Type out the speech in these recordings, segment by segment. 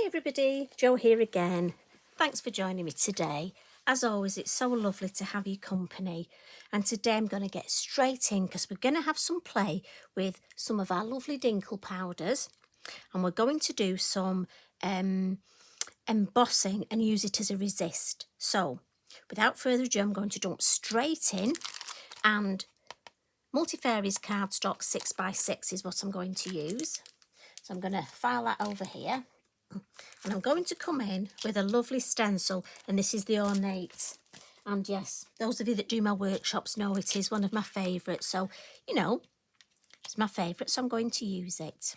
Hi everybody, Jo here again. Thanks for joining me today. As always, it's so lovely to have your company. And today I'm going to get straight in because we're going to have some play with some of our lovely Dinkle powders. And we're going to do some embossing and use it as a resist. So without further ado, I'm going to jump straight in, and Multifairies cardstock 6x6 is what I'm going to use. So I'm going to file that over here. And I'm going to come in with a lovely stencil, and this is the ornate. And yes, those of you that do my workshops know it is one of my favourites. So, you know, it's my favourite, so I'm going to use it.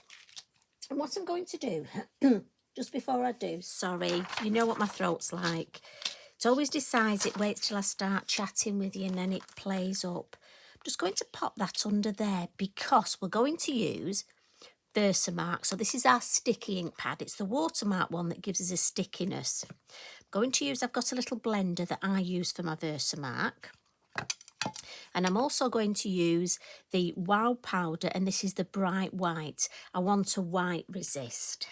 And what I'm going to do, just before I do, sorry, you know what my throat's like. It always decides it waits till I start chatting with you and then it plays up. I'm just going to pop that under there because we're going to use Versamark. So this is our sticky ink pad. It's the watermark one that gives us a stickiness. I'm going to use, I've got a little blender that I use for my Versamark. And I'm also going to use the Wow powder, and this is the bright white. I want a white resist.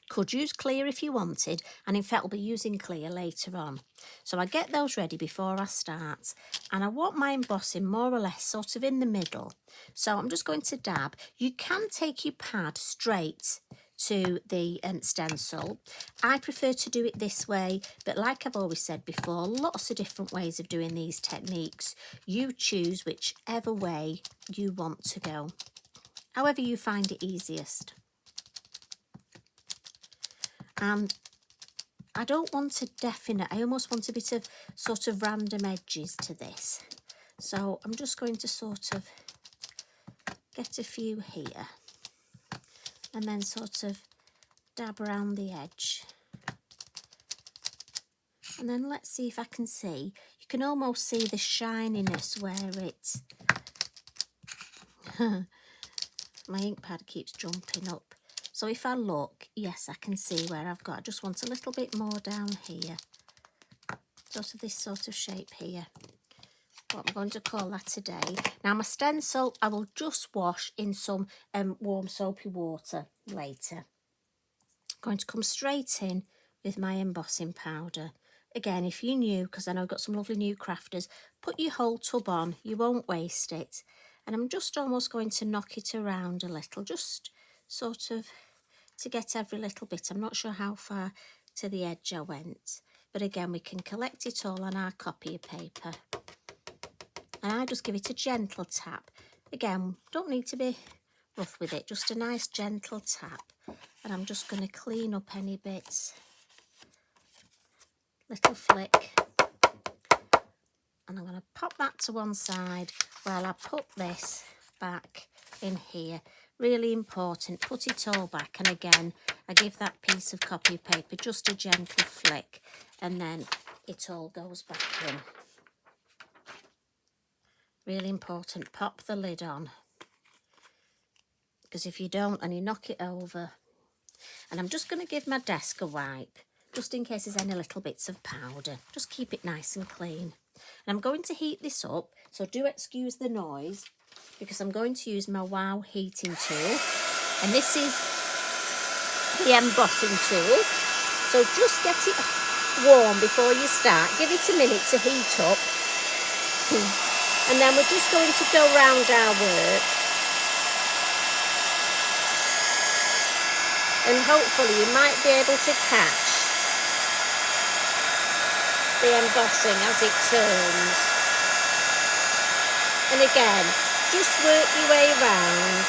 Could use clear if you wanted, and in fact I'll be using clear later on. So I get those ready before I start, and I want my embossing more or less sort of in the middle. So I'm just going to dab. You can take your pad straight to the stencil. I prefer to do it this way, but like I've always said before, lots of different ways of doing these techniques. You choose whichever way you want to go, however you find it easiest. And I don't want a definite, I almost want a bit of sort of random edges to this. So I'm just going to sort of get a few here and then sort of dab around the edge. And then let's see if I can see. You can almost see the shininess where it's... My ink pad keeps jumping up. So if I look, yes, I can see where I've got. I just want a little bit more down here. Sort of this sort of shape here. What I'm going to call that today. Now my stencil, I will just wash in some warm soapy water later. I'm going to come straight in with my embossing powder. Again, if you're new, because I know I've got some lovely new crafters, put your whole tub on. You won't waste it. And I'm just almost going to knock it around a little, just sort of to get every little bit. I'm not sure how far to the edge I went, but again we can collect it all on our copy of paper, and I just give it a gentle tap. Again, don't need to be rough with it, just a nice gentle tap. And I'm just going to clean up any bits, little flick, and I'm going to pop that to one side while I put this back in here. Really important, put it all back, and again I give that piece of copy paper just a gentle flick, and then it all goes back in. Really important, pop the lid on, because if you don't and you knock it over. And I'm just going to give my desk a wipe just in case there's any little bits of powder. Just keep it nice and clean. And I'm going to heat this up, so do excuse the noise, because I'm going to use my Wow heating tool, and this is the embossing tool. So just get it warm before you start. Give it a minute to heat up, and then we're just going to go round our work, and hopefully you might be able to catch the embossing as it turns. And again, just work your way round.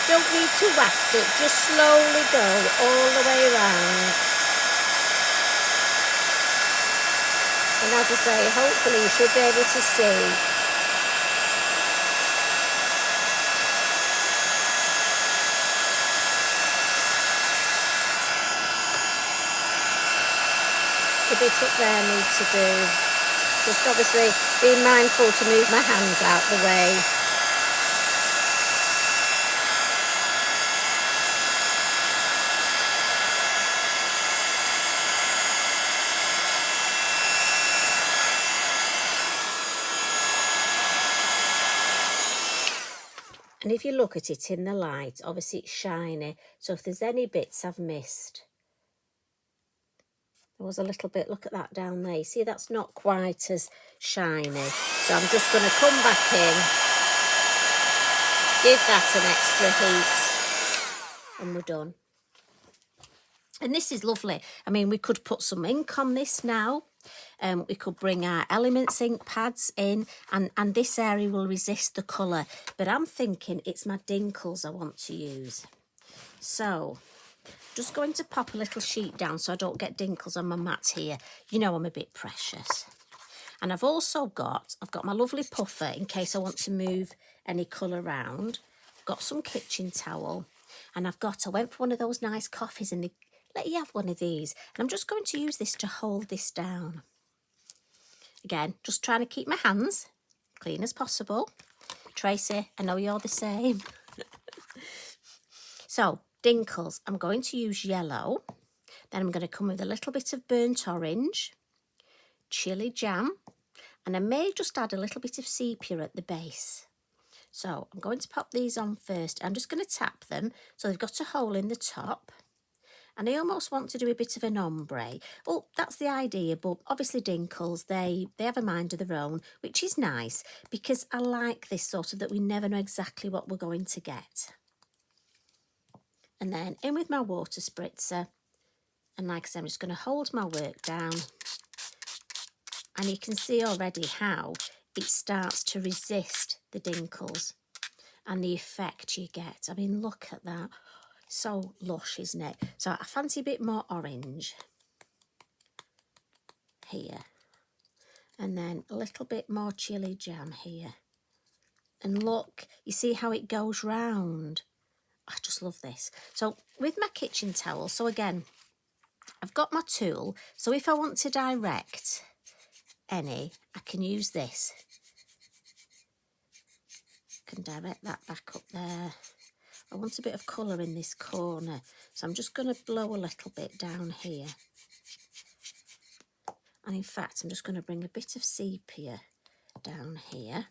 Don't need to waft it, just slowly go all the way round. And as I say, hopefully you should be able to see. The bit up there needs to do. Just obviously being mindful to move my hands out the way. And if you look at it in the light, obviously it's shiny. So if there's any bits I've missed, there was a little bit, look at that down there. You see, that's not quite as shiny. So I'm just going to come back in, give that an extra heat, and we're done. And this is lovely. I mean, we could put some ink on this now. We could bring our Elements ink pads in, and this area will resist the colour. But I'm thinking it's my Dinkles I want to use. So, just going to pop a little sheet down so I don't get Dinkles on my mat here. You know I'm a bit precious. And I've got my lovely puffer in case I want to move any colour around. I've got some kitchen towel. And I went for one of those nice coffees and they let you have one of these. And I'm just going to use this to hold this down. Again, just trying to keep my hands clean as possible. Tracy, I know you're the same. So, Dinkles, I'm going to use yellow. Then I'm going to come with a little bit of burnt orange, chili jam, and I may just add a little bit of sepia at the base. So I'm going to pop these on first. I'm just going to tap them so they've got a hole in the top. And I almost want to do a bit of an ombre. Well, that's the idea, but obviously Dinkles, they have a mind of their own, which is nice because I like this sort of that we never know exactly what we're going to get. And then in with my water spritzer. And like I said, I'm just going to hold my work down. And you can see already how it starts to resist the Dinkles and the effect you get. I mean, look at that. So lush, isn't it? So I fancy a bit more orange here. And then a little bit more chili jam here. And look, you see how it goes round. I just love this. So with my kitchen towel, so again, I've got my tool. So if I want to direct any, I can use this. I can direct that back up there. I want a bit of colour in this corner, so I'm just going to blow a little bit down here. And in fact, I'm just going to bring a bit of sepia down here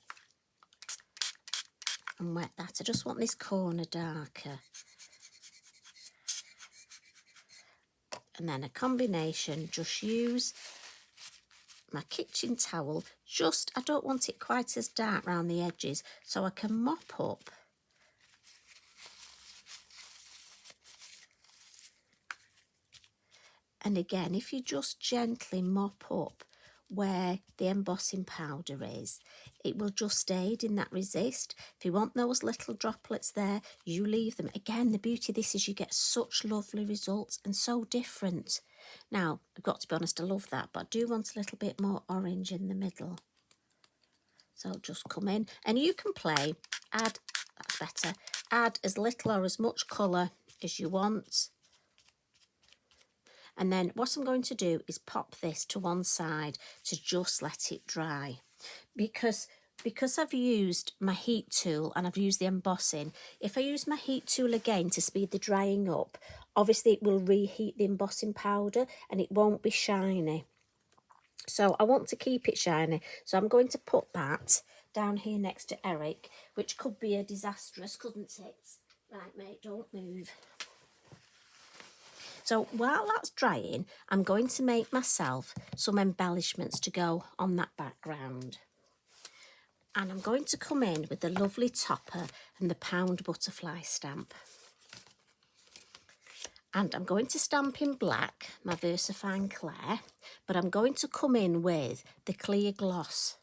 and wet that. I just want this corner darker. And then a combination, just use my kitchen towel. I don't want it quite as dark around the edges, so I can mop up. And again, if you just gently mop up where the embossing powder is, it will just aid in that resist. If you want those little droplets there, you leave them. Again, the beauty of this is you get such lovely results and so different. Now, I've got to be honest, I love that, but I do want a little bit more orange in the middle. So just come in and you can play, that's better, add as little or as much colour as you want. And then what I'm going to do is pop this to one side to just let it dry. Because I've used my heat tool and I've used the embossing, if I use my heat tool again to speed the drying up, obviously it will reheat the embossing powder and it won't be shiny. So I want to keep it shiny. So I'm going to put that down here next to Eric, which could be a disastrous, couldn't it? Right, mate, don't move. So while that's drying, I'm going to make myself some embellishments to go on that background. And I'm going to come in with the lovely topper and the pound butterfly stamp. And I'm going to stamp in black, my VersaFine Claire, but I'm going to come in with the clear gloss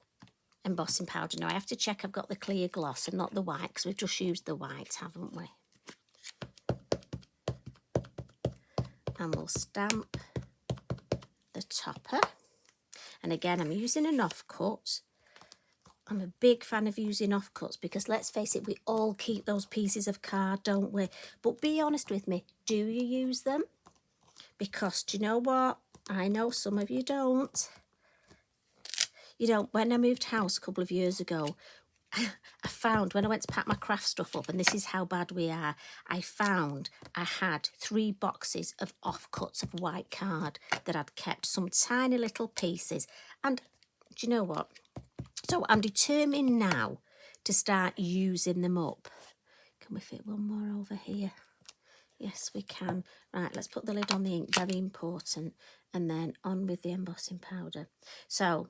embossing powder. Now I have to check I've got the clear gloss and not the white, because we've just used the white, haven't we? And we'll stamp the topper. And again, I'm using an offcut. I'm a big fan of using offcuts because let's face it, we all keep those pieces of card, don't we? But be honest with me, do you use them? Because do you know what? I know some of you don't. You know, when I moved house a couple of years ago, I found when I went to pack my craft stuff up, and this is how bad we are, I found I had 3 boxes of offcuts of white card that I'd kept, some tiny little pieces. And do you know what? So I'm determined now to start using them up. Can we fit one more over here? Yes, we can. Right, let's put the lid on the ink, very important, and then on with the embossing powder. So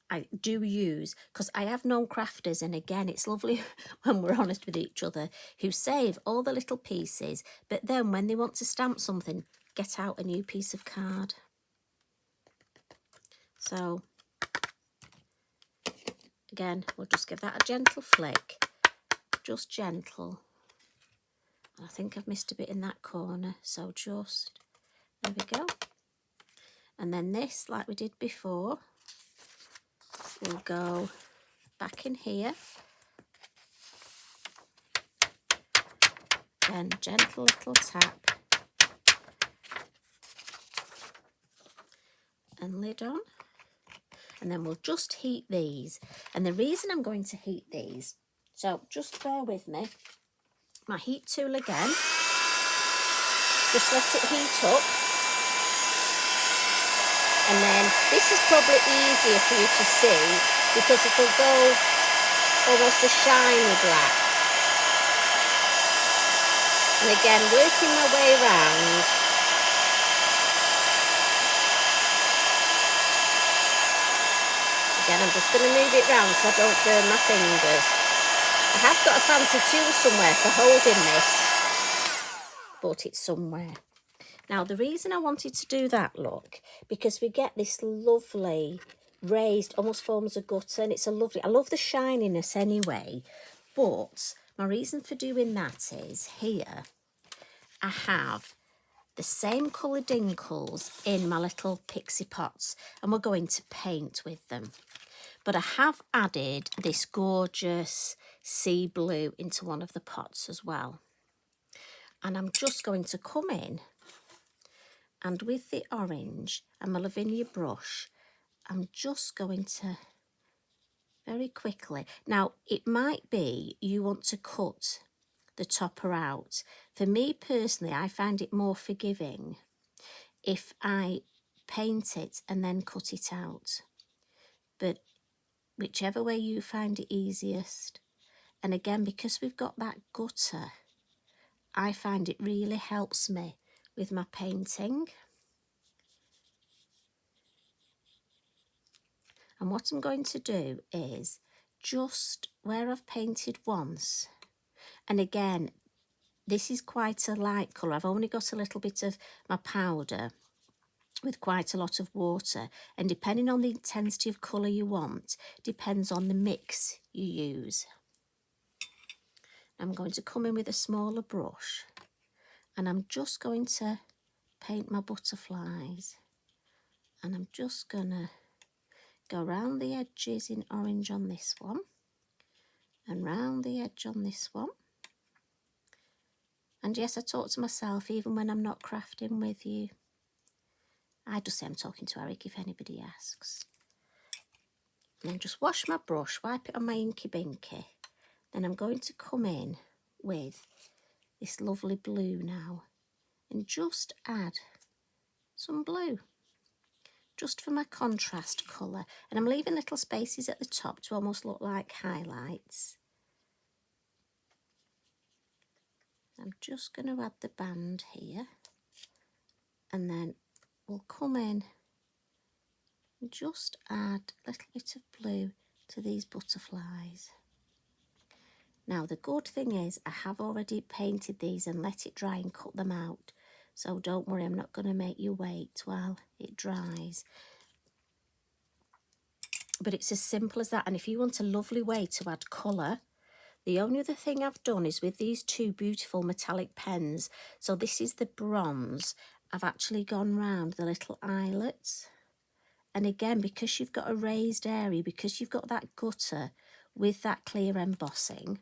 I do use, because I have known crafters, and again, it's lovely when we're honest with each other, who save all the little pieces, but then when they want to stamp something, get out a new piece of card. So again, we'll just give that a gentle flick, just gentle. I think I've missed a bit in that corner, so just, there we go. And then this, like we did before, will go back in here. Then gentle little tap. And lid on. And then we'll just heat these. And the reason I'm going to heat these, so just bear with me. My heat tool again. Just let it heat up. And then this is probably easier for you to see because it'll go almost a shiny black. And again, working my way around. Again, I'm just going to move it round so I don't burn my fingers. I have got a fancy tool somewhere for holding this, but it's somewhere. Now, the reason I wanted to do that, look, because we get this lovely raised, almost forms a gutter, and it's a lovely, I love the shininess anyway, but my reason for doing that is here I have the same colour Dinkles in my little pixie pots, and we're going to paint with them. But I have added this gorgeous sea blue into one of the pots as well. And I'm just going to come in and with the orange and my Lavinia brush, I'm just going to very quickly. Now, it might be you want to cut the topper out. For me personally, I find it more forgiving if I paint it and then cut it out. But whichever way you find it easiest. And again, because we've got that gutter, I find it really helps me with my painting. And what I'm going to do is just where I've painted once, and again, this is quite a light colour. I've only got a little bit of my powder with quite a lot of water, and depending on the intensity of colour you want, depends on the mix you use. I'm going to come in with a smaller brush, and I'm just going to paint my butterflies, and I'm just going to go round the edges in orange on this one, and round the edge on this one. And yes, I talk to myself even when I'm not crafting with you. I just say I'm talking to Eric if anybody asks. And then just wash my brush, wipe it on my inky binky. Then I'm going to come in with this lovely blue now and just add some blue, just for my contrast colour. And I'm leaving little spaces at the top to almost look like highlights. I'm just going to add the band here, and then we'll come in and just add a little bit of blue to these butterflies. Now, the good thing is I have already painted these and let it dry and cut them out. So don't worry, I'm not going to make you wait while it dries. But it's as simple as that. And if you want a lovely way to add colour, the only other thing I've done is with these two beautiful metallic pens. So this is the bronze. I've actually gone round the little eyelets. And again, because you've got a raised area, because you've got that gutter with that clear embossing,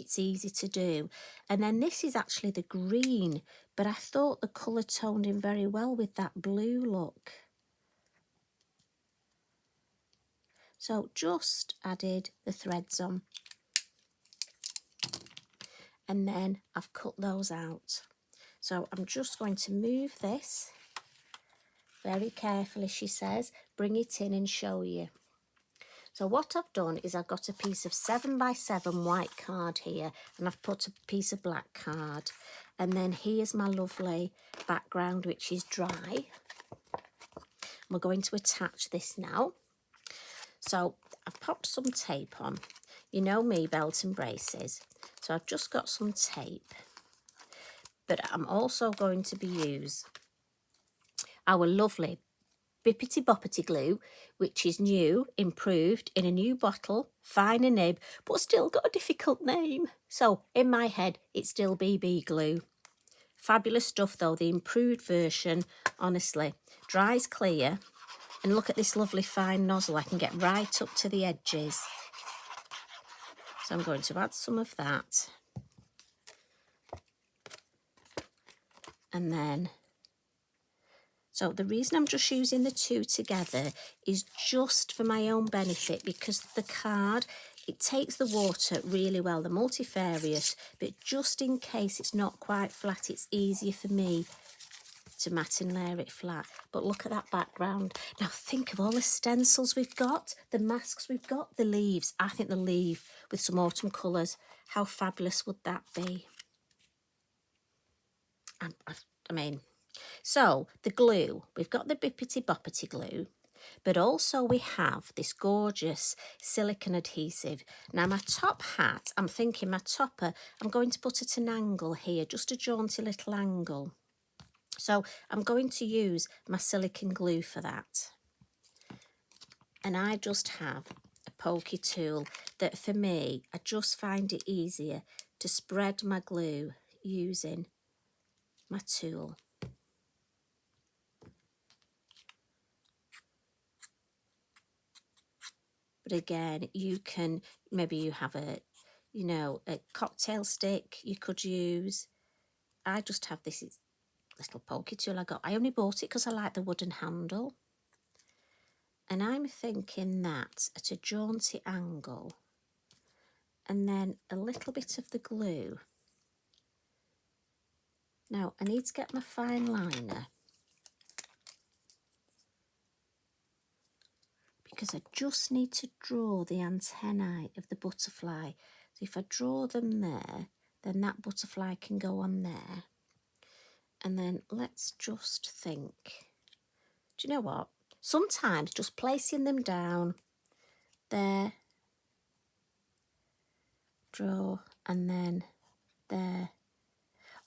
it's easy to do. And then this is actually the green, but I thought the colour toned in very well with that blue look. So just added the threads on. And then I've cut those out. So I'm just going to move this very carefully, she says, bring it in and show you. So what I've done is I've got a piece of 7x7 white card here, and I've put a piece of black card. And then here's my lovely background, which is dry. We're going to attach this now. So I've popped some tape on. You know me, belt and braces. So I've just got some tape. But I'm also going to use our lovely Bippity Boppity glue, which is new, improved, in a new bottle, finer nib, but still got a difficult name. So in my head, it's still BB glue. Fabulous stuff though, the improved version, honestly. Dries clear. And look at this lovely fine nozzle. I can get right up to the edges. So I'm going to add some of that. And then, so the reason I'm just using the two together is just for my own benefit, because the card, it takes the water really well, the multifarious, but just in case it's not quite flat, it's easier for me to mat and layer it flat. But look at that background. Now think of all the stencils we've got, the masks we've got, the leaves. I think the leaf with some autumn colours, how fabulous would that be? I mean, so the glue, we've got the Bippity Boppity glue, but also we have this gorgeous silicone adhesive. Now my top hat, I'm thinking my topper, I'm going to put at an angle here, just a jaunty little angle. So I'm going to use my silicone glue for that. And I just have a pokey tool that for me, I just find it easier to spread my glue using my tool. But again, you can, maybe you have a, you know, a cocktail stick you could use. I just have this little pokey tool I got. I only bought it because I like the wooden handle. And I'm thinking that at a jaunty angle. And then a little bit of the glue. Now, I need to get my fine liner, because I just need to draw the antennae of the butterfly. So if I draw them there, then that butterfly can go on there. And then let's just think. Do you know what? Sometimes just placing them down there, draw, and then there.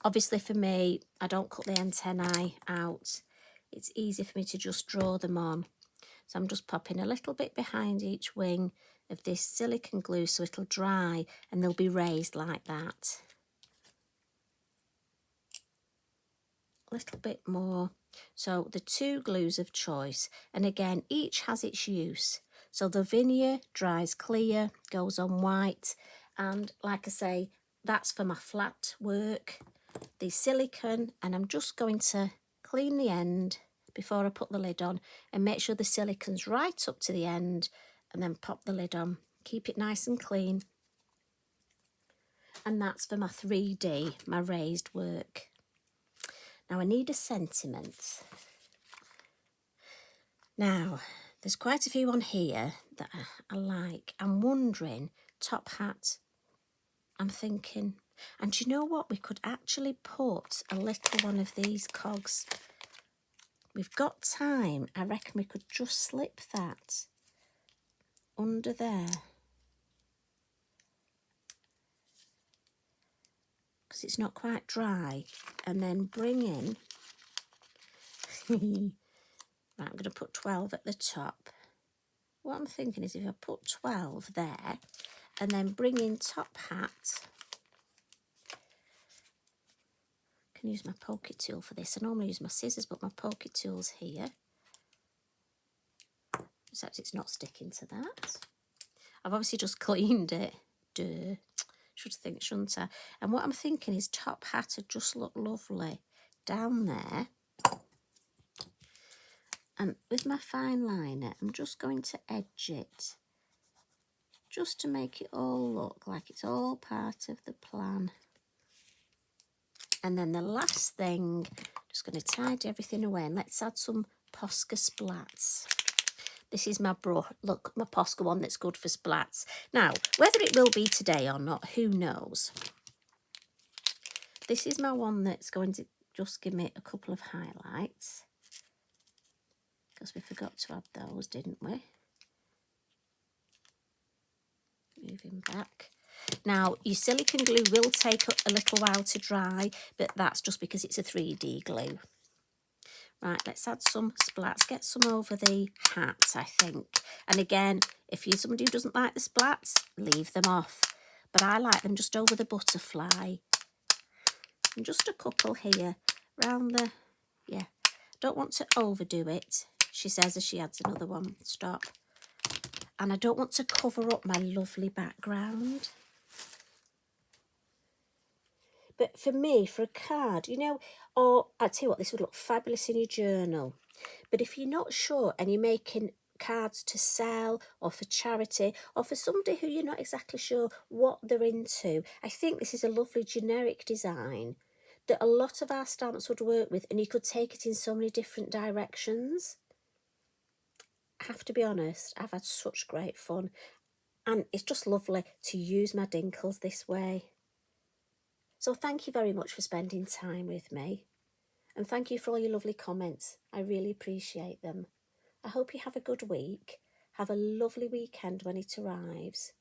Obviously for me, I don't cut the antennae out. It's easy for me to just draw them on. So I'm just popping a little bit behind each wing of this silicone glue so it'll dry and they'll be raised like that. A little bit more. So the two glues of choice, and again, each has its use. So the veneer dries clear, goes on white, and like I say, that's for my flat work. The silicone, and I'm just going to clean the end before I put the lid on and make sure the silicone's right up to the end, and then pop the lid on. Keep it nice and clean. And that's for my 3D, my raised work. Now I need a sentiment. Now, there's quite a few on here that I like. I'm wondering, top hat, I'm thinking, and do you know what? We could actually put a little one of these cogs. We've got time. I reckon we could just slip that under there. Because it's not quite dry. And then bring in... Right, I'm going to put 12 at the top. What I'm thinking is if I put 12 there and then bring in top hat... I can use my pokey tool for this. I normally use my scissors, but my pokey tool's here. Except it's not sticking to that. I've obviously just cleaned it. Duh. Should think, shouldn't I? And what I'm thinking is top hat would just look lovely down there. And with my fine liner, I'm just going to edge it. Just to make it all look like it's all part of the plan. And then the last thing, just going to tidy everything away, and let's add some posca splats. This is my brush, look, my Posca one that's good for splats. Now, whether it will be today or not, who knows? This is my one that's going to just give me a couple of highlights. Because we forgot to add those, didn't we? Moving back. Now, your silicone glue will take a little while to dry, but that's just because it's a 3D glue. Right, let's add some splats. Get some over the hat, I think. And again, if you're somebody who doesn't like the splats, leave them off. But I like them just over the butterfly. And just a couple here, round the, yeah. Don't want to overdo it, she says as she adds another one. Stop. And I don't want to cover up my lovely background. But for me, for a card, you know, or I'll tell you what, this would look fabulous in your journal. But if you're not sure and you're making cards to sell or for charity or for somebody who you're not exactly sure what they're into, I think this is a lovely generic design that a lot of our stamps would work with, and you could take it in so many different directions. I have to be honest, I've had such great fun, and it's just lovely to use my Dinkles this way. So thank you very much for spending time with me, and thank you for all your lovely comments. I really appreciate them. I hope you have a good week. Have a lovely weekend when it arrives.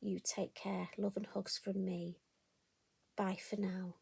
You take care. Love and hugs from me. Bye for now.